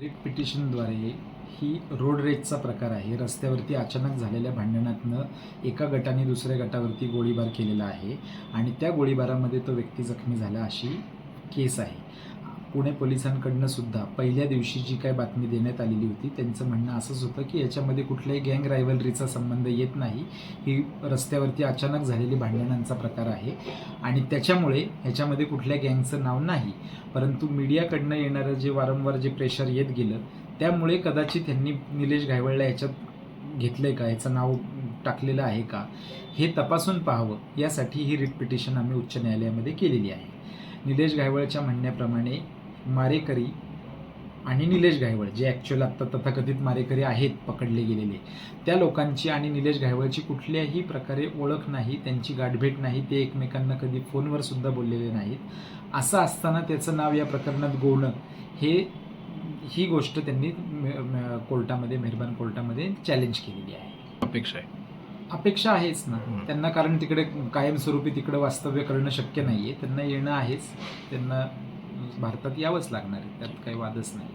Writ पिटिशनद्वारे ही road रेजचा प्रकार आहे. रस्त्यावरती अचानक झालेल्या भांडणातनं एका गटाने दुसऱ्या गटावरती गोळीबार केलेला आहे आणि त्या गोळीबारामध्ये तो व्यक्ती जखमी झाला अशी केस आहे. पुणे पोलिसांकडनं सुद्धा पहिल्या दिवशी जी काय बातमी देण्यात आलेली होती त्यांचं म्हणणं असंच होतं की याच्यामध्ये कुठल्याही गँग रायव्हलरीचा संबंध येत नाही. ही रस्त्यावरती अचानक झालेली भांडणांचा प्रकार आहे आणि त्याच्यामुळे ह्याच्यामध्ये कुठल्या गँगचं नाव नाही. परंतु मीडियाकडनं येणारं जे वारंवार जे प्रेशर येत गेलं त्यामुळे कदाचित त्यांनी निलेश घायवळला ह्याच्यात घेतलंय का, ह्याचं नाव टाकलेलं आहे का, हे तपासून पाहावं यासाठी ही रिट पिटिशन आम्ही उच्च न्यायालयामध्ये केलेली आहे. निलेश घायवळच्या म्हणण्याप्रमाणे मारेकरी आणि निलेश घायवळ जे ॲक्च्युअल आत्ता तथाकथित मारेकरी आहेत पकडले गेलेले, त्या लोकांची आणि निलेश घायवळची कुठल्याही प्रकारे ओळख नाही, त्यांची गाठभेट नाही, ते एकमेकांना कधी फोनवर सुद्धा बोललेले नाहीत. असं असताना त्याचं नाव या प्रकरणात गोवणं ही गोष्ट त्यांनी कोर्टामध्ये, मेहरबान कोर्टामध्ये चॅलेंज केलेली आहे. अपेक्षा आहेच ना त्यांना, कारण तिकडे कायमस्वरूपी तिकडे वास्तव्य करणं शक्य नाही आहे. त्यांना येणं आहेच, त्यांना भारतात यावंच लागणार आहे, त्यात काही वादच नाही.